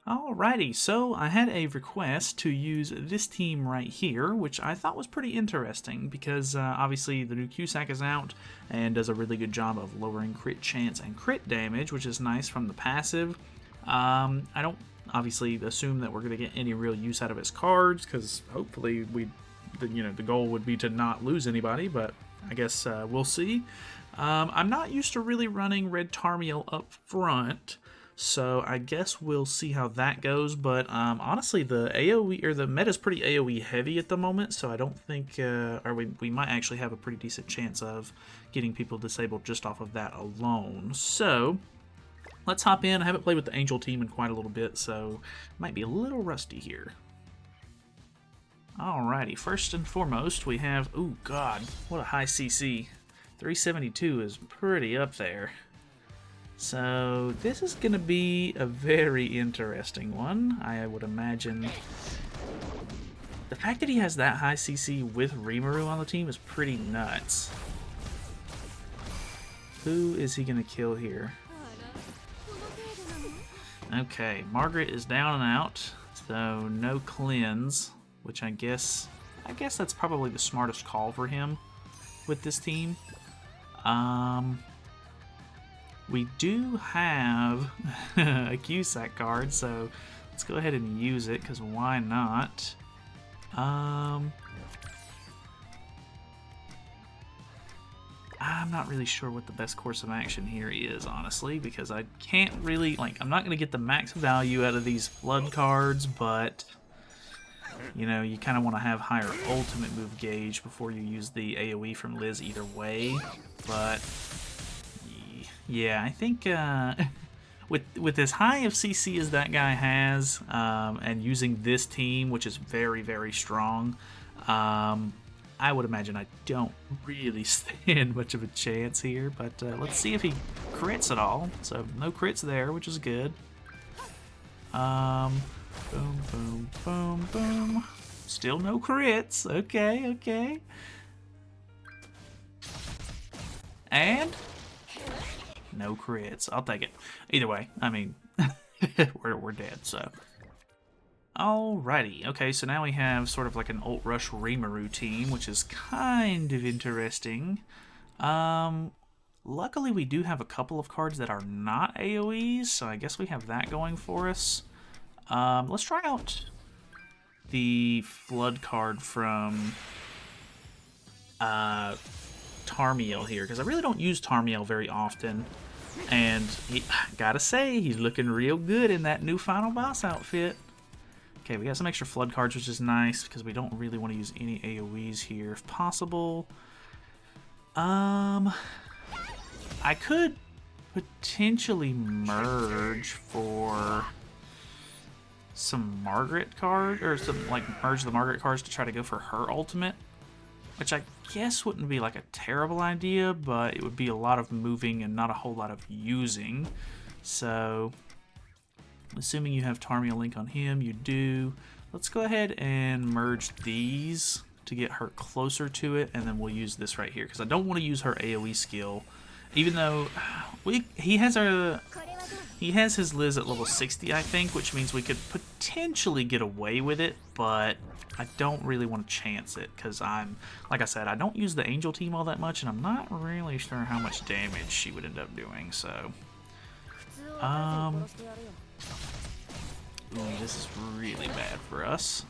Alrighty, so I had a request to use this team right here, which I thought was pretty interesting because obviously the new Cusack is out and does a really good job of lowering crit chance and crit damage, which is nice from the passive. I don't obviously assume that we're going to get any real use out of his cards because hopefully the goal would be to not lose anybody, but I guess we'll see. I'm not used to really running Red Tarmiel up front. So I guess we'll see how that goes, but honestly, the AoE or the meta is pretty AoE heavy at the moment, so I don't think, or we might actually have a pretty decent chance of getting people disabled just off of that alone. So let's hop in. I haven't played with the Angel team in quite a little bit, so might be a little rusty here. Alrighty, first and foremost, we have, oh god, what a high CC. 372 is pretty up there. So this is going to be a very interesting one, I would imagine. The fact that he has that high CC with Rimuru on the team is pretty nuts. Who is he going to kill here? Okay, Margaret is down and out, so no cleanse, which I guess that's probably the smartest call for him with this team. We do have a Cusack card, so let's go ahead and use it, because why not? I'm not really sure what the best course of action here is, honestly, because I can't really, I'm not going to get the max value out of these flood cards, but, you know, you kind of want to have higher ultimate move gauge before you use the AoE from Liz either way, but yeah, I think with as high of CC as that guy has, and using this team, which is very, very strong, I would imagine I don't really stand much of a chance here, but let's see if he crits at all. So no crits there, which is good. Boom, boom, boom, boom. Still no crits. Okay, okay. And no crits. I'll take it. Either way, I mean, we're dead, so. Alrighty. Okay, so now we have sort of like an Ult Rush Rimuru team, which is kind of interesting. Luckily, we do have a couple of cards that are not AoEs, so I guess we have that going for us. Let's try out the Flood card from Tarmiel here, because I really don't use Tarmiel very often. And gotta say, he's looking real good in that new Final Boss outfit. Okay, we got some extra Flood cards, which is nice, because we don't really want to use any AoEs here if possible. I could potentially merge for some Margaret card, or some, merge the Margaret cards to try to go for her ultimate, which I guess wouldn't be like a terrible idea, but it would be a lot of moving and not a whole lot of using. So, assuming you have Tarmiel Link on him, you do. Let's go ahead and merge these to get her closer to it, and then we'll use this right here, because I don't want to use her AoE skill, even though he has his Liz at level 60, I think, which means we could potentially get away with it, but I don't really want to chance it, because like I said, I don't use the Angel team all that much, and I'm not really sure how much damage she would end up doing, so. Ooh, this is really bad for us.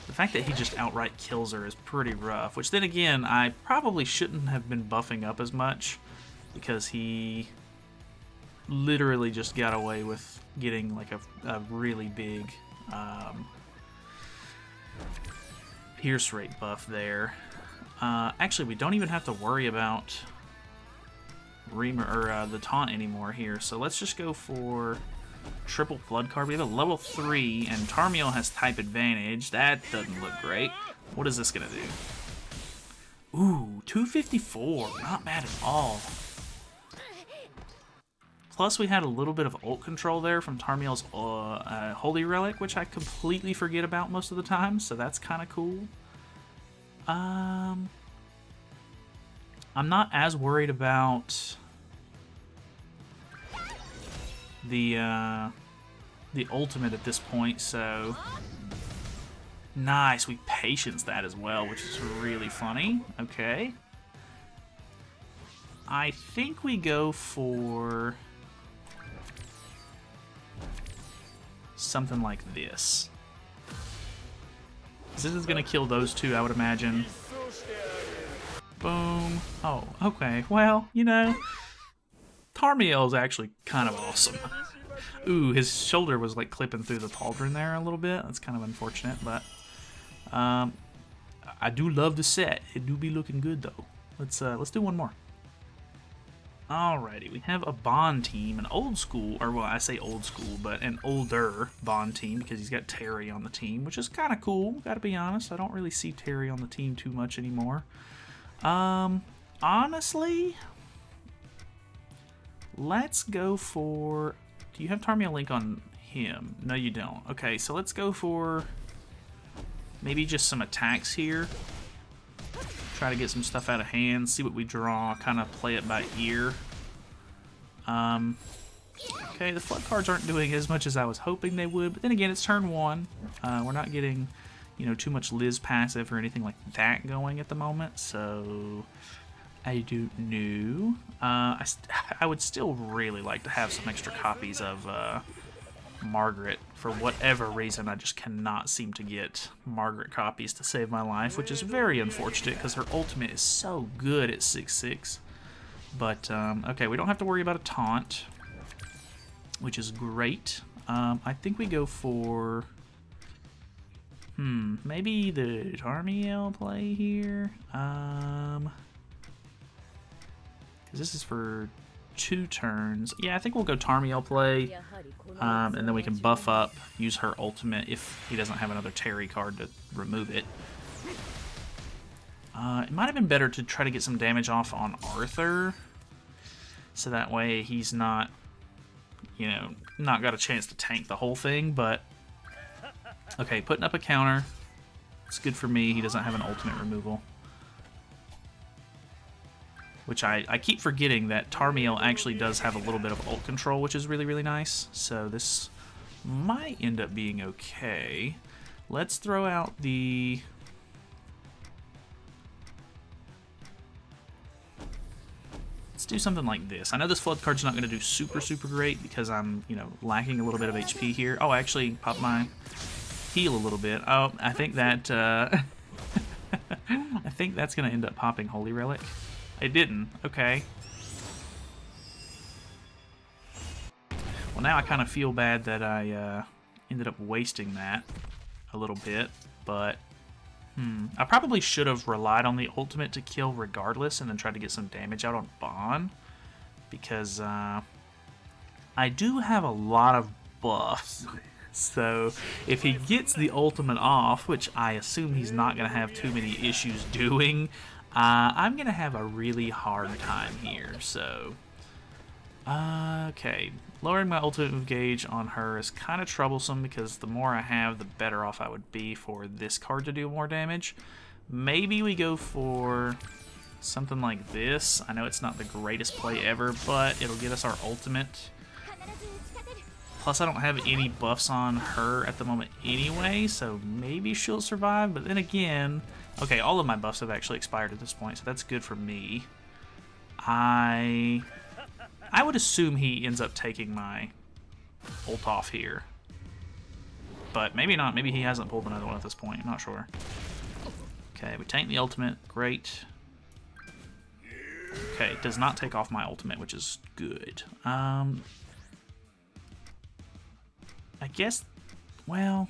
The fact that he just outright kills her is pretty rough, which then again, I probably shouldn't have been buffing up as much, because he literally just got away with getting like a really big pierce rate buff there. Actually, we don't even have to worry about the taunt anymore here, so let's just go for triple Flood card. We have a level 3, and Tarmiel has type advantage. That doesn't look great. What is this gonna do? Ooh, 254. Not bad at all. Plus, we had a little bit of ult control there from Tarmiel's Holy Relic, which I completely forget about most of the time, so that's kind of cool. I'm not as worried about the ultimate at this point, so nice. We patience that as well, which is really funny. Okay. I think we go for something like this. This is gonna kill those two, I would imagine. Boom. Oh, okay. Well, you know, Tarmiel is actually kind of awesome. Ooh, his shoulder was like clipping through the pauldron there a little bit. That's kind of unfortunate, but I do love the set. It do be looking good though. Let's do one more. Alrighty, we have a Bond team, an old school, or well, I say old school, but an older Bond team because he's got Terry on the team, which is kind of cool, gotta be honest. I don't really see Terry on the team too much anymore. Honestly, let's go for... Do you have Tarmiel Link on him? No, you don't. Okay, so let's go for maybe just some attacks here. Try to get some stuff out of hand, see what we draw, kind of play it by ear. Okay, the flood cards aren't doing as much as I was hoping they would, but then again, it's turn 1. We're not getting, you know, too much Liz passive or anything like that going at the moment, so I don't know. I would still really like to have some extra copies of Margaret. For whatever reason, I just cannot seem to get Margaret copies to save my life, which is very unfortunate because her ultimate is so good at 6/6. But, okay, we don't have to worry about a taunt, which is great. I think we go for... maybe the Tarmiel play here? Because this is for 2 turns. Yeah, I think we'll go Tarmiel play, and then we can buff up, use her ultimate if he doesn't have another Terry card to remove it. It might have been better to try to get some damage off on Arthur, so that way he's not, you know, not got a chance to tank the whole thing, but... Okay, putting up a counter. It's good for me. He doesn't have an ultimate removal. Which I keep forgetting that Tarmiel actually does have a little bit of ult control, which is really, really nice. So this might end up being okay. Let's throw out the... Let's do something like this. I know this flood card's not going to do super, super great because I'm, you know, lacking a little bit of HP here. Oh, I actually popped my heal a little bit. Oh, I think that... I think that's going to end up popping Holy Relic. It didn't. Okay. Well, now I kind of feel bad that I ended up wasting that a little bit, but I probably should have relied on the ultimate to kill regardless and then tried to get some damage out on Bond, because I do have a lot of buffs. So if he gets the ultimate off, which I assume he's not going to have too many issues doing, I'm going to have a really hard time here. So, okay, lowering my ultimate move gauge on her is kind of troublesome because the more I have, the better off I would be for this card to do more damage. Maybe we go for something like this. I know it's not the greatest play ever, but it'll get us our ultimate. Plus, I don't have any buffs on her at the moment anyway, so maybe she'll survive. But then again, okay, all of my buffs have actually expired at this point, so that's good for me. I would assume he ends up taking my ult off here. But maybe not. Maybe he hasn't pulled another one at this point. I'm not sure. Okay, we tank the ultimate. Great. Okay, it does not take off my ultimate, which is good. I guess, well...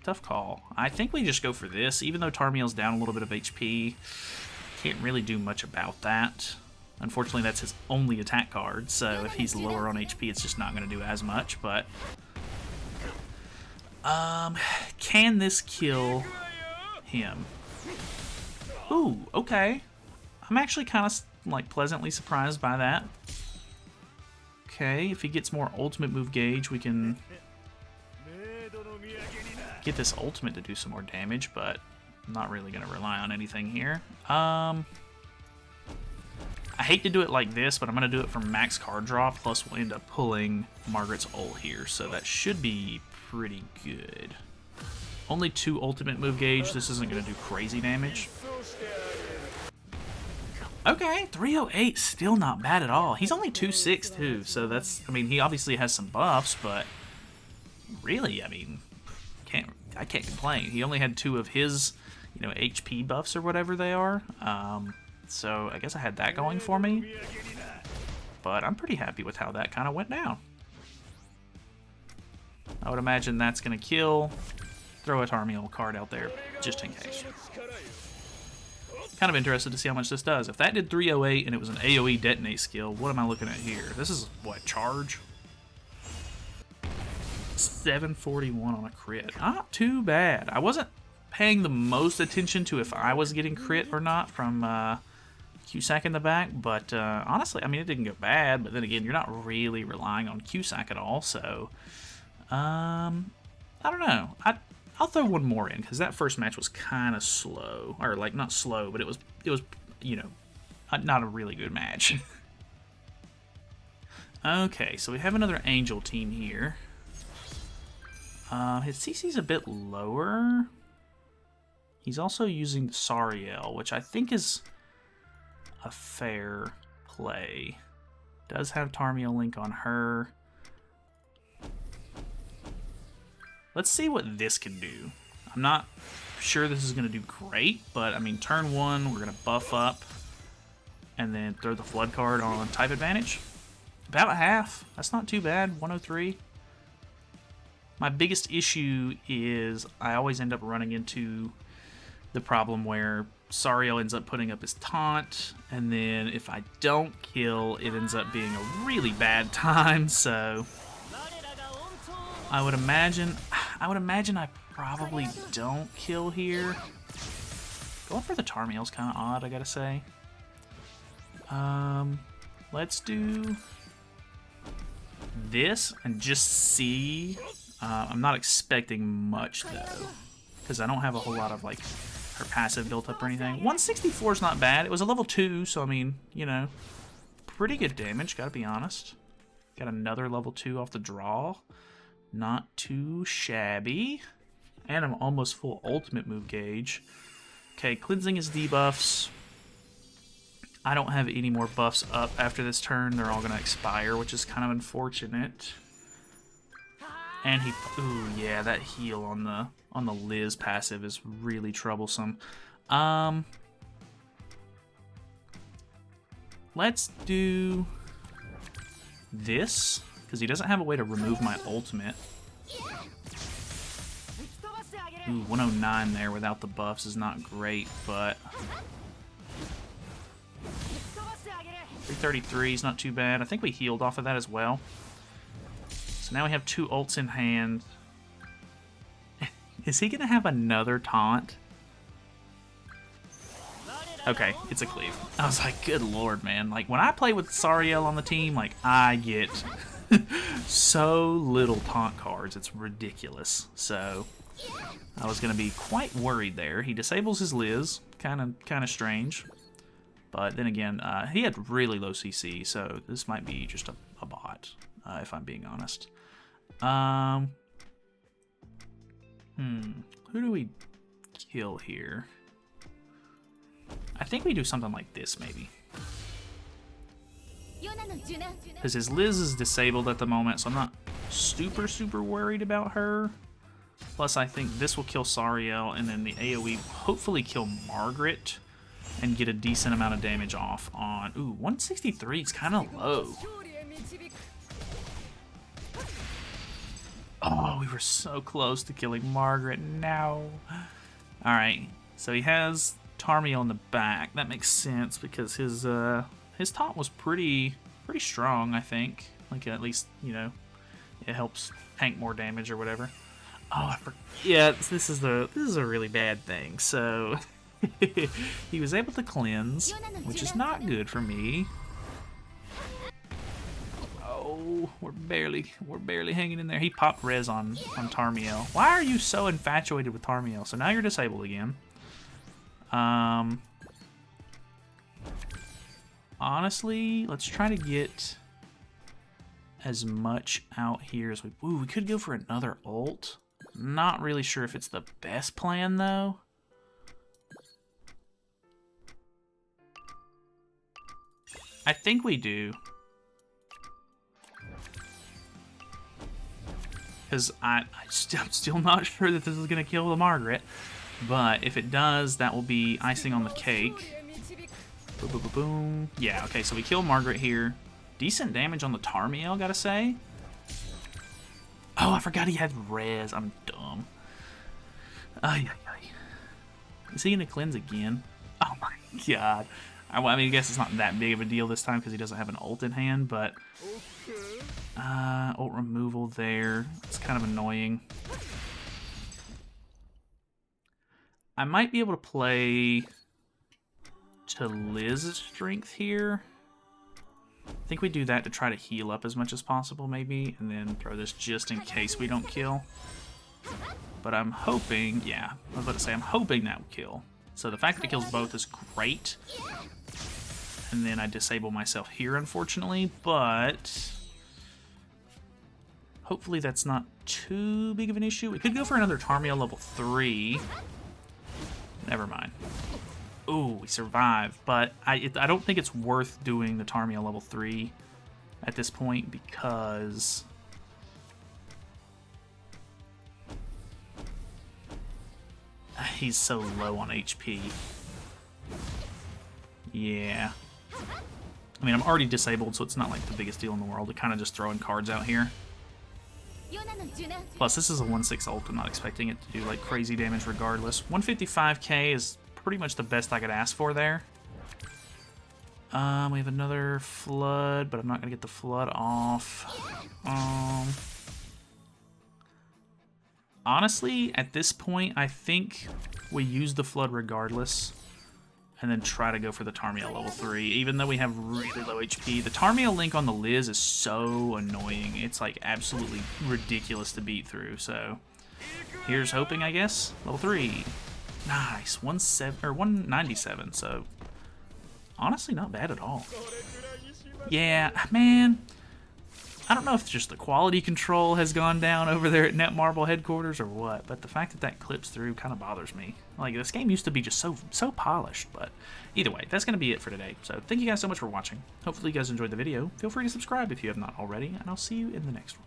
tough call. I think we just go for this, even though Tarmiel's down a little bit of HP. Can't really do much about that. Unfortunately, that's his only attack card, so if he's lower on HP, it's just not going to do as much, but... can this kill him? Ooh, okay. I'm actually kind of, like, pleasantly surprised by that. Okay, if he gets more ultimate move gauge, we can get this ultimate to do some more damage, but I'm not really going to rely on anything here. I hate to do it like this, but I'm going to do it for max card draw, plus we'll end up pulling Margaret's ult here, so that should be pretty good. Only 2 ultimate move gauge. This isn't going to do crazy damage. Okay, 308, still not bad at all. He's only 2/6 too, so that's, I mean, he obviously has some buffs, but really, I mean, I can't complain. He only had 2 of his, you know, HP buffs or whatever they are. So I guess I had that going for me, but I'm pretty happy with how that kind of went down. I would imagine that's going to kill. Throw a Tarmiel card out there just in case. Kind of interested to see how much this does. If that did 308 and it was an AoE detonate skill, what am I looking at here? This is, what, charge? 741 on a crit. Not too bad. I wasn't paying the most attention to if I was getting crit or not from Cusack in the back, but honestly, I mean, it didn't go bad, but then again, you're not really relying on Cusack at all, so I don't know. I'll throw one more in, because that first match was kind of slow. Or, like, not slow, but it was, you know, not a really good match. Okay, so we have another Angel team here. His CC's a bit lower. He's also using Sariel, which I think is a fair play. Does have Tarmiel Link on her. Let's see what this can do. I'm not sure this is going to do great, but I mean, turn 1, we're going to buff up and then throw the Flood card on type advantage. About half. That's not too bad. 103. My biggest issue is I always end up running into the problem where Sariel ends up putting up his taunt, and then if I don't kill, it ends up being a really bad time, so I would imagine I probably don't kill here. Going for the Tarmiel's kind of odd, I gotta say. Let's do this and just see. I'm not expecting much though, because I don't have a whole lot of like her passive built up or anything. 164 is not bad. It was a level 2, so I mean, you know, pretty good damage, gotta be honest. Got another level 2 off the draw. Not too shabby. And I'm almost full ultimate move gauge. Okay, cleansing his debuffs. I don't have any more buffs up after this turn. They're all going to expire, which is kind of unfortunate. And he... Ooh, yeah, that heal on the Liz passive is really troublesome. Let's do this, because he doesn't have a way to remove my ultimate. Ooh, 109 there without the buffs is not great, but 333 is not too bad. I think we healed off of that as well. So now we have 2 ults in hand. Is he going to have another taunt? Okay, it's a cleave. I was like, good lord, man. Like, when I play with Sariel on the team, like, I get so little taunt cards. It's ridiculous. So I was going to be quite worried there. He disables his Liz. Kind of strange. But then again, he had really low CC, so this might be just a bot, if I'm being honest. Who do we kill here? I think we do something like this, maybe. Because his Liz is disabled at the moment, so I'm not super worried about her. Plus, I think this will kill Sariel, and then the AoE will hopefully kill Margaret and get a decent amount of damage off on... Ooh, 163 is kind of low. Oh, we were so close to killing Margaret. No. Alright, so he has Tarmiel in the back. That makes sense because his taunt was pretty strong, I think. Like, at least, you know, it helps tank more damage or whatever. Oh, yeah, this is a really bad thing. So he was able to cleanse, which is not good for me. Oh, we're barely hanging in there. He popped res on Tarmiel. Why are you so infatuated with Tarmiel? So now you're disabled again. honestly, let's try to get as much out here as we... Ooh, we could go for another ult. Not really sure if it's the best plan, though. I think we do. Because I'm still not sure that this is going to kill the Margaret. But if it does, that will be icing on the cake. Boom, boom, boom, boom. Yeah, okay, so we kill Margaret here. Decent damage on the Tarmiel, gotta say. Oh, I forgot he had res. I'm dumb. Ay, ay, ay. Is he gonna cleanse again? Oh my god. I mean, I guess it's not that big of a deal this time because he doesn't have an ult in hand, but... ult removal there. It's kind of annoying. I might be able to play to Liz's strength here. I think we do that to try to heal up as much as possible, maybe, and then throw this just in case we don't kill. But I'm hoping, yeah, I was about to say, I'm hoping that will kill. So the fact that it kills both is great. And then I disable myself here, unfortunately, but hopefully that's not too big of an issue. We could go for another Tarmiel level 3. Never mind. Ooh, we survived, but I don't think it's worth doing the Tarmiel level 3 at this point because he's so low on HP. Yeah. I mean, I'm already disabled, so it's not like the biggest deal in the world. We're kind of just throwing cards out here. Plus, this is a 1/6 ult. I'm not expecting it to do like crazy damage regardless. 155k is pretty much the best I could ask for there. We have another flood, but I'm not gonna get the flood off. Honestly, at this point, I think we use the flood regardless, and then try to go for the Tarmiel level 3, even though we have really low HP. The Tarmiel link on the Liz is so annoying. It's like absolutely ridiculous to beat through. So here's hoping, I guess. Level 3. Nice. 197. So honestly, not bad at all. Yeah, man. I don't know if just the quality control has gone down over there at Netmarble headquarters or what, but the fact that that clips through kind of bothers me. Like, this game used to be just so polished, but either way, that's going to be it for today. So thank you guys so much for watching. Hopefully you guys enjoyed the video. Feel free to subscribe if you have not already, and I'll see you in the next one.